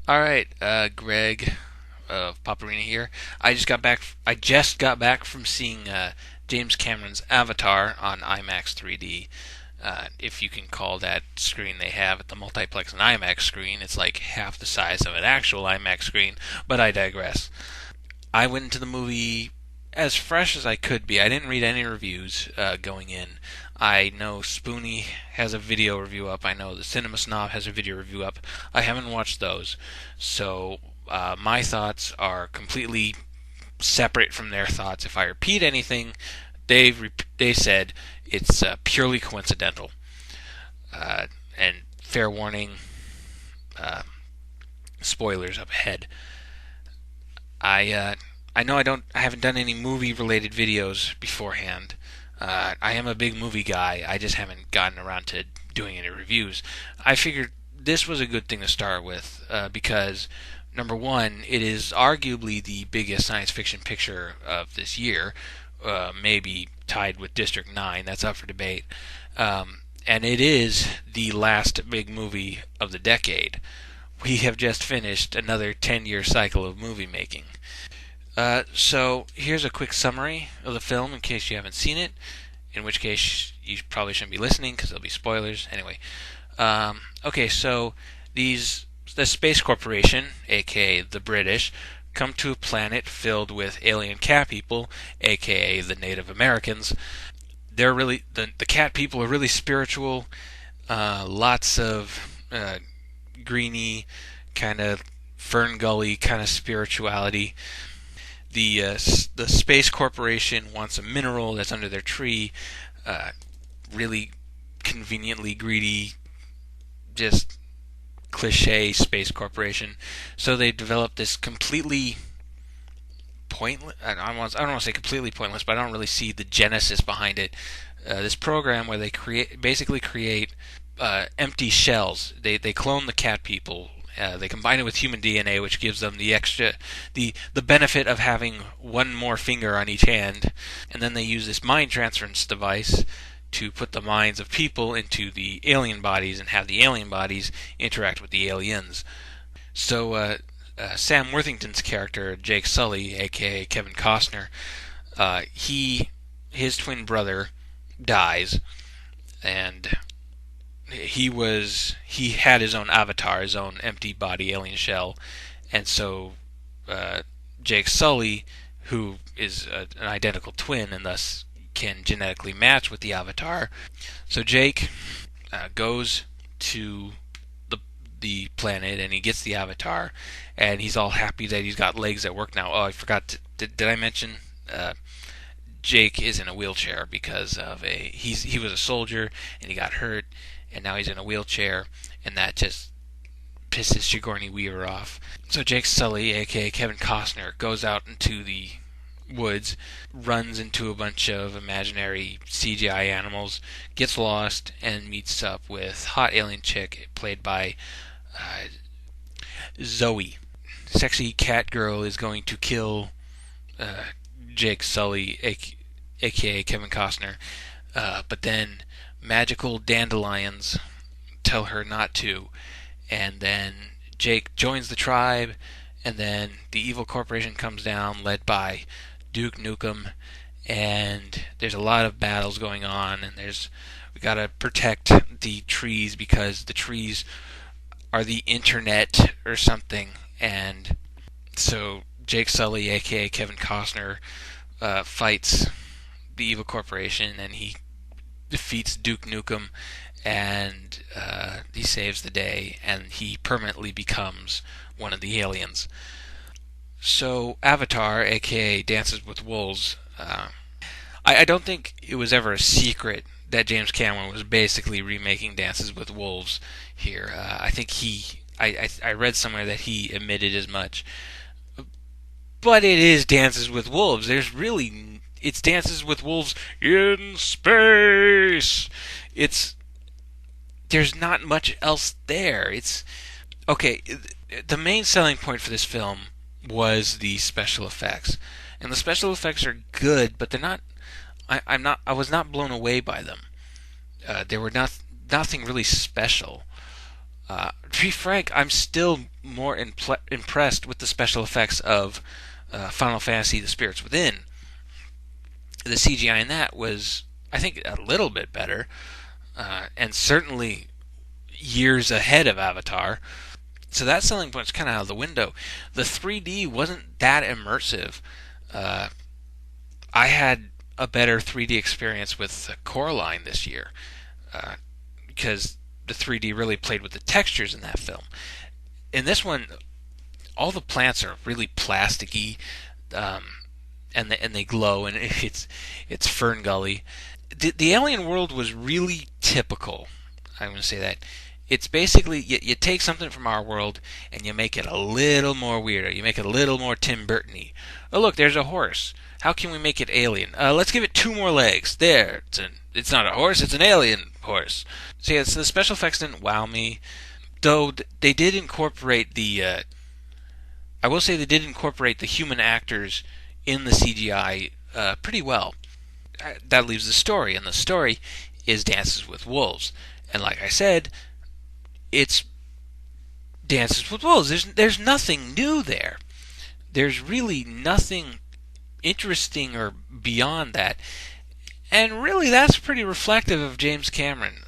All right, Greg of Paparina here. I just got back. I just got back from seeing James Cameron's Avatar on IMAX 3D. If you can call that screen they have at the multiplex an IMAX screen, it's like half the size of an actual IMAX screen. But I digress. I went into the movie as fresh as I could be. I didn't read any reviews going in. I know Spoonie has a video review up. I know the Cinema Snob has a video review up. I haven't watched those, so my thoughts are completely separate from their thoughts. If I repeat anything, they said it's purely coincidental. And fair warning, uh, spoilers up ahead. I know I haven't done any movie related videos beforehand. I am a big movie guy. I just haven't gotten around to doing any reviews. I figured this was a good thing to start with because number one, it is arguably the biggest science fiction picture of this year, maybe tied with District 9. That's up for debate. And it is the last big movie of the decade. We have just finished another 10-year cycle of movie making. So here's a quick summary of the film in case you haven't seen it, in which case you probably shouldn't be listening because there'll be spoilers. Anyway, okay, so the Space Corporation, aka the British, come to a planet filled with alien cat people, aka the Native Americans. They're really the cat people are really spiritual. Lots of greeny kind of Fern Gully kind of spirituality. The Space Corporation wants a mineral that's under their tree. Really conveniently greedy, just cliche Space Corporation. So they developed this completely pointless. I don't want to say completely pointless, but I don't really see the genesis behind it. This program where they basically create empty shells. They clone the cat people. They combine it with human DNA, which gives them the benefit of having one more finger on each hand, and then they use this mind transference device to put the minds of people into the alien bodies and have the alien bodies interact with the aliens. So Sam Worthington's character, Jake Sully, aka Kevin Costner, his twin brother dies, and he had his own avatar, his own empty body alien shell, and so Jake Sully, who is an identical twin and thus can genetically match with the avatar. So Jake goes to the planet and he gets the avatar, and he's all happy that he's got legs that work now. Oh, I forgot. Did I mention? Jake is in a wheelchair because of he was a soldier and he got hurt, and now he's in a wheelchair, and that just pisses Sigourney Weaver off. So Jake Sully, aka Kevin Costner, goes out into the woods, runs into a bunch of imaginary CGI animals, gets lost, and meets up with hot alien chick played by Zoe. Sexy cat girl is going to kill Jake Sully, aka Kevin Costner, but then magical dandelions tell her not to, and then Jake joins the tribe, and then the evil corporation comes down, led by Duke Nukem, and there's a lot of battles going on, and we gotta protect the trees because the trees are the internet or something, and so Jake Sully, aka Kevin Costner, fights the evil corporation, and he defeats Duke Nukem, and he saves the day, and he permanently becomes one of the aliens. So Avatar, aka Dances with Wolves, I don't think it was ever a secret that James Cameron was basically remaking Dances with Wolves here. I think I read somewhere that he admitted as much. But it is Dances with Wolves. It's Dances with Wolves in space. There's not much else there. Okay. The main selling point for this film was the special effects, and the special effects are good, but they're not. I was not blown away by them. They were nothing really special. To be frank, I'm still more impressed with the special effects of Final Fantasy: The Spirits Within. The CGI in that was, I think, a little bit better, and certainly years ahead of Avatar. So that selling point's kind of out of the window. The 3D wasn't that immersive. Uh, I had a better 3D experience with Coraline this year, because the 3D really played with the textures in that film. In this one, all the plants are really plasticky, um, and they glow, and it's Fern Gully. The alien world was really typical. I'm going to say that. It's basically you take something from our world and you make it a little more weirder. You make it a little more Tim Burton-y. Oh look, there's a horse. How can we make it alien? Let's give it two more legs. There, it's not a horse. It's an alien horse. So yeah, so the special effects didn't wow me, though they did incorporate the. I will say they did incorporate the human actors in the CGI pretty well. That leaves the story, and the story is Dances with Wolves. And like I said, it's Dances with Wolves. There's nothing new there. There's really nothing interesting or beyond that. And really, that's pretty reflective of James Cameron.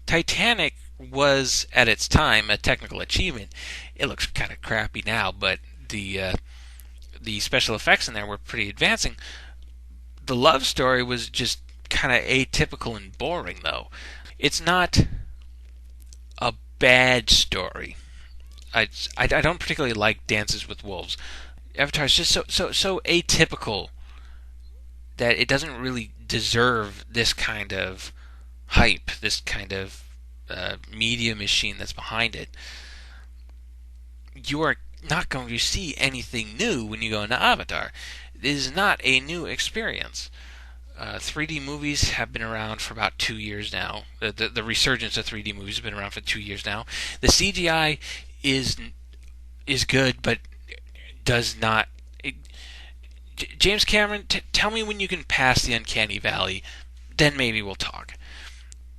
Titanic was, at its time, a technical achievement. It looks kind of crappy now, but the special effects in there were pretty advancing. The love story was just kind of atypical and boring, though. It's not a bad story. I don't particularly like Dances with Wolves. Avatar is just so atypical that it doesn't really deserve this kind of hype, this kind of media machine that's behind it. You are not going to see anything new when you go into Avatar. It is not a new experience. 3D movies have been around for about 2 years now. The resurgence of 3D movies has been around for 2 years now. The CGI is good, but does not. James Cameron, tell me when you can pass the uncanny valley, then maybe we'll talk.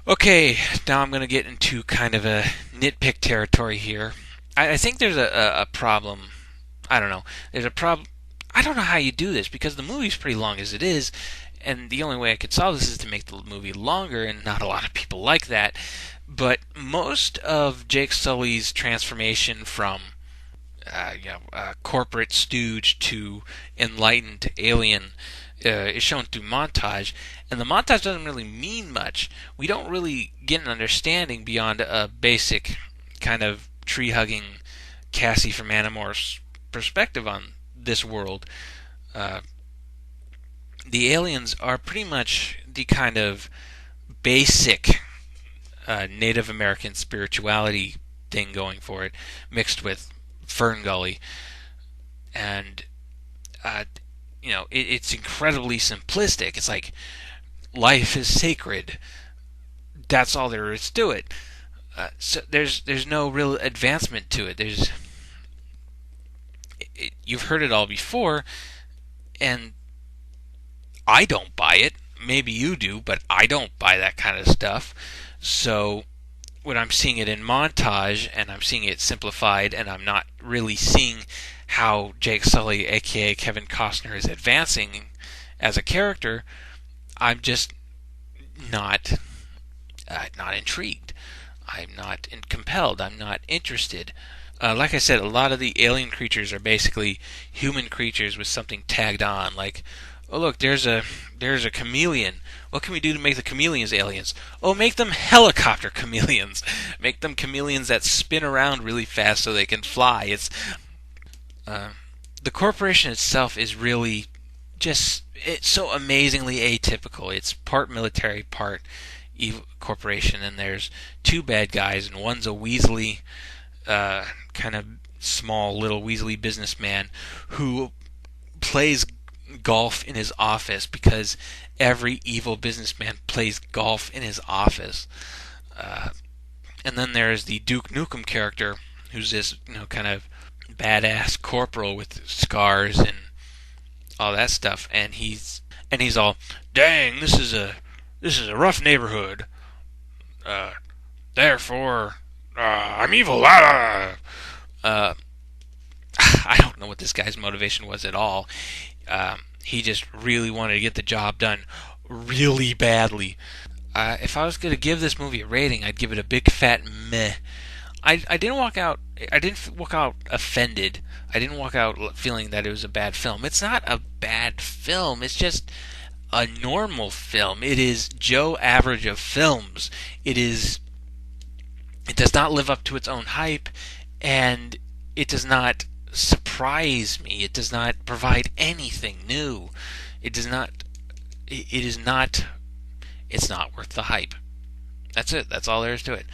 Okay, now I'm going to get into kind of a nitpick territory here. I think there's a problem. I don't know. There's a problem. I don't know how you do this because the movie's pretty long as it is, and the only way I could solve this is to make the movie longer, and not a lot of people like that. But most of Jake Sully's transformation from corporate stooge to enlightened alien is shown through montage, and the montage doesn't really mean much. We don't really get an understanding beyond a basic kind of tree-hugging Cassie from Animorph's perspective on this world. The aliens are pretty much the kind of basic Native American spirituality thing going for it, mixed with Fern Gully, and it's incredibly simplistic. It's like life is sacred. That's all there is to it. So there's no real advancement to it. You've heard it all before, and I don't buy it. Maybe you do, but I don't buy that kind of stuff. So when I'm seeing it in montage and I'm seeing it simplified and I'm not really seeing how Jake Sully, aka Kevin Costner, is advancing as a character, I'm just not intrigued. I'm not compelled. I'm not interested. Like I said, a lot of the alien creatures are basically human creatures with something tagged on. Like, oh look, there's a chameleon. What can we do to make the chameleons aliens? Oh, make them helicopter chameleons. Make them chameleons that spin around really fast so they can fly. It's the corporation itself is really it's so amazingly atypical. It's part military, part evil corporation, and there's two bad guys, and one's a Weasley, kind of small little Weasley businessman who plays golf in his office because every evil businessman plays golf in his office. And then there's the Duke Nukem character, who's this kind of badass corporal with scars and all that stuff, and he's all, dang, this is a rough neighborhood. Therefore, I'm evil. Ah! Uh, I don't know what this guy's motivation was at all. He just really wanted to get the job done really badly. If I was going to give this movie a rating, I'd give it a big fat meh. I didn't walk out. I didn't walk out offended. I didn't walk out feeling that it was a bad film. It's not a bad film. It's just a normal film. It is Joe Average of films. It is. It does not live up to its own hype, and it does not surprise me. It does not provide anything new. It does not. It is not. It's not worth the hype. That's it. That's all there is to it.